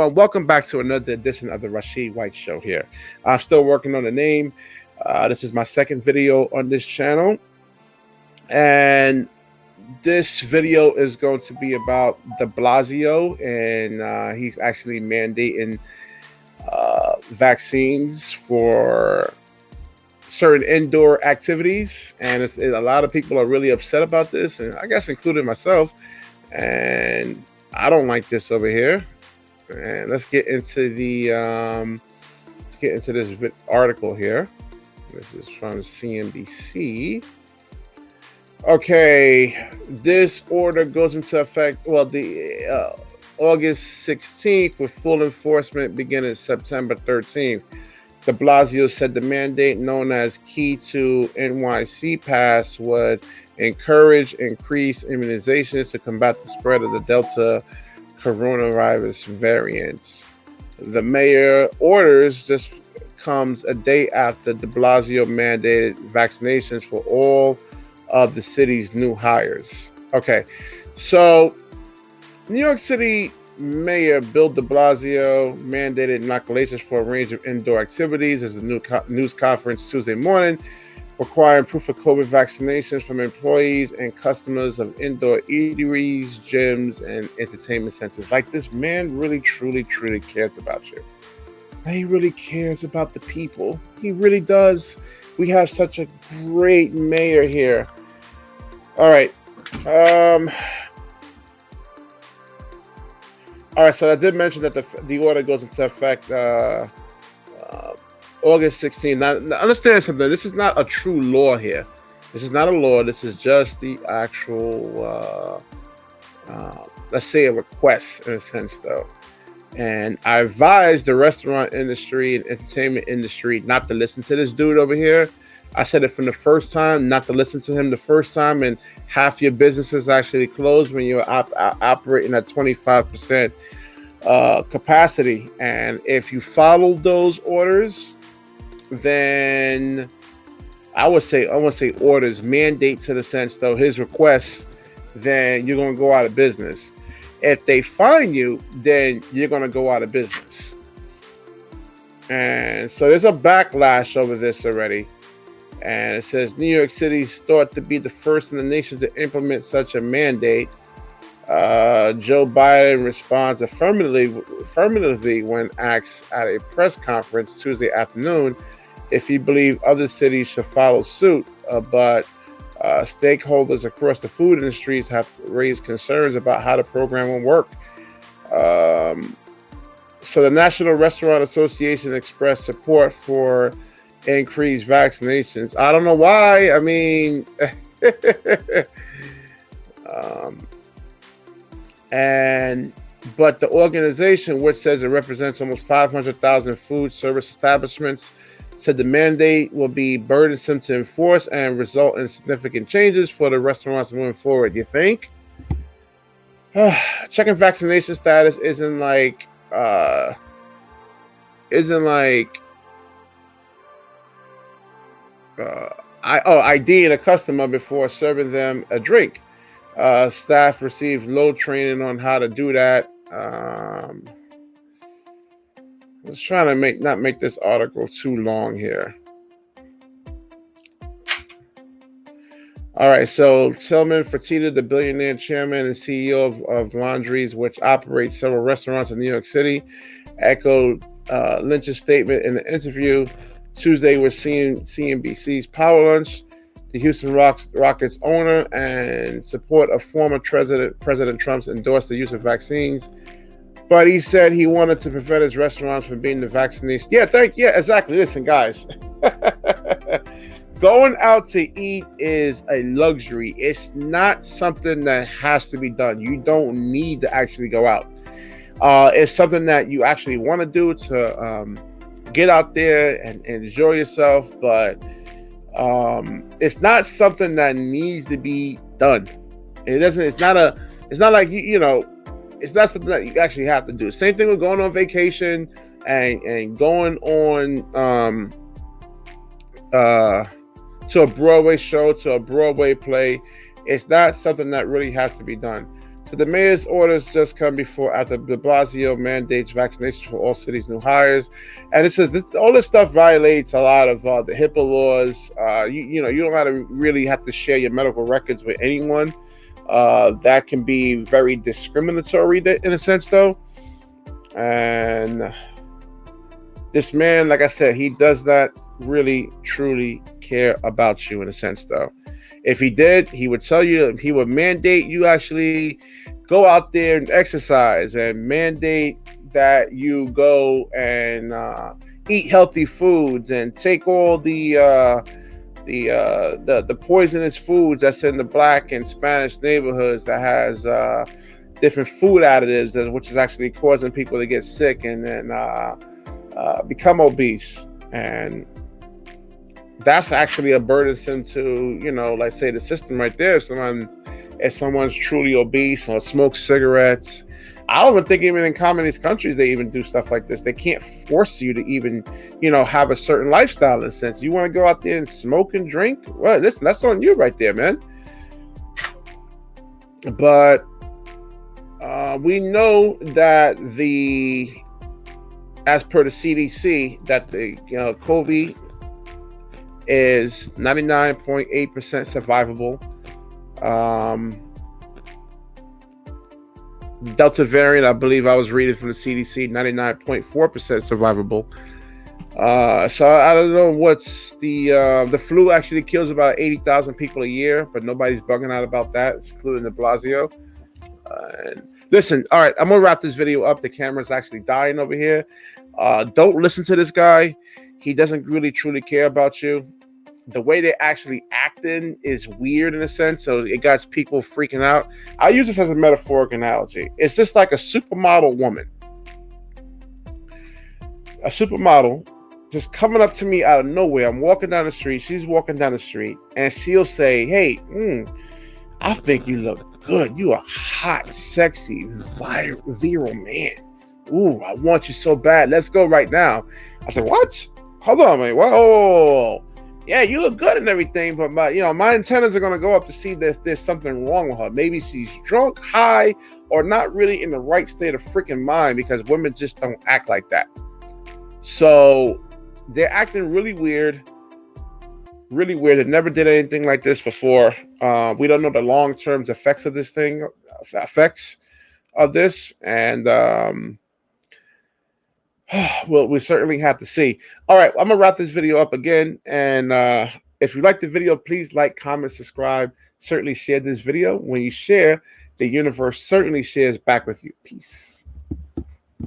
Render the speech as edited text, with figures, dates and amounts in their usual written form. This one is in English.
everyone. Welcome back to another edition of the Rashid White Show here. I'm still working on the name. This is my second video on this channel. And this video is going to be about the Blasio, and he's actually mandating vaccines for certain indoor activities. And a lot of people are really upset about this, and I guess including myself. And I don't like this over here. And let's get into this article here. This is from CNBC. Okay, this order goes into effect, the August 16th, with full enforcement beginning September 13th. De Blasio said the mandate, known as Key to NYC Pass, would encourage increased immunizations to combat the spread of the Delta coronavirus variants. The mayor orders just comes a day after de Blasio mandated vaccinations for all of the city's new hires. Okay, so New York City Mayor Bill de Blasio mandated inoculations for a range of indoor activities as the news conference Tuesday morning, requiring proof of COVID vaccinations from employees and customers of indoor eateries, gyms, and entertainment centers. Like, this man really, truly cares about you. He really cares about the people. He really does. We have such a great mayor here. All right. All right, so I did mention that the order goes into effect August 16th. Now, understand something. This is not a true law here. This is not a law. This is just the actual, let's say, a request in a sense, though. And I advise the restaurant industry and entertainment industry not to listen to this dude over here. I said it from the first time, not to listen to him the first time, and half your businesses actually closed when you're operating at 25% capacity. And if you follow those orders, then I would say orders, mandates in a sense, though, his requests, then you're going to go out of business. If they fine you, then you're going to go out of business. And so there's a backlash over this already. And it says New York City is thought to be the first in the nation to implement such a mandate. Joe Biden responds affirmatively when asked at a press conference Tuesday afternoon if he believed other cities should follow suit. But stakeholders across the food industries have raised concerns about how the program will work. So the National Restaurant Association expressed support for increased vaccinations. I don't know why. I mean, but the organization, which says it represents almost 500,000 food service establishments, said the mandate will be burdensome to enforce and result in significant changes for the restaurants moving forward. You think? Checking vaccination status isn't like IDing a customer before serving them a drink. Staff received low training on how to do that. Let's try to not make this article too long here. All right, so Tillman Fertitta, the billionaire chairman and CEO of Laundries, which operates several restaurants in New York City, echoed Lynch's statement in the interview Tuesday with CNBC's Power Lunch. The Houston Rockets owner and support of former President Trump's endorsed the use of vaccines, but he said he wanted to prevent his restaurants from being the vaccination. Yeah, exactly. Listen, guys, going out to eat is a luxury. It's not something that has to be done. You don't need to actually go out. It's something that you actually want to do to get out there and enjoy yourself, but it's not something that needs to be done. It's not like it's not something that you actually have to do. Same thing with going on vacation and going on to a Broadway show, to a Broadway play. It's not something that really has to be done. So the mayor's orders just come after de Blasio mandates vaccinations for all cities' new hires, and it says all this stuff violates a lot of the HIPAA laws. You know, you don't really have to share your medical records with anyone. That can be very discriminatory in a sense, though. And this man, like I said, he does not really truly care about you in a sense, though. If he did, he would tell you, he would mandate you actually go out there and exercise, and mandate that you go and eat healthy foods and take all the poisonous foods that's in the Black and Spanish neighborhoods that has different food additives, which is actually causing people to get sick and then become obese. And that's actually a burdensome to, you know, like say the system right there. If someone's truly obese or smokes cigarettes, I don't even think even in communist countries they even do stuff like this. They can't force you to even, you know, have a certain lifestyle in a sense. You want to go out there and smoke and drink? Well, listen, that's on you right there, man. But we know that as per the CDC, that the COVID is 99.8% survivable. Delta variant, I believe I was reading from the CDC, 99.4% survivable. So I don't know what's the flu actually kills about 80,000 people a year, but nobody's bugging out about that, including de Blasio. And listen, all right, I'm gonna wrap this video up. The camera's actually dying over here. Don't listen to this guy. He doesn't really truly care about you. The way they're actually acting is weird in a sense, so it got people freaking out. I use this as a metaphoric analogy. It's just like a supermodel woman. A supermodel just coming up to me out of nowhere. I'm walking down the street. She's walking down the street, and she'll say, "Hey, I think you look good. You are hot, sexy, virile man. Ooh, I want you so bad. Let's go right now." I said, "What? Hold on, man. Whoa. Yeah, you look good and everything, but my antennas are gonna go up to see that there's something wrong with her. Maybe she's drunk, high, or not really in the right state of freaking mind, because women just don't act like that." So they're acting really weird. Really weird. They never did anything like this before. We don't know the long-term effects of this, and well, we certainly have to see. All right, I'm gonna wrap this video up again, and if you like the video, please like, comment, subscribe. Certainly share this video. When you share, the universe certainly shares back with you. Peace.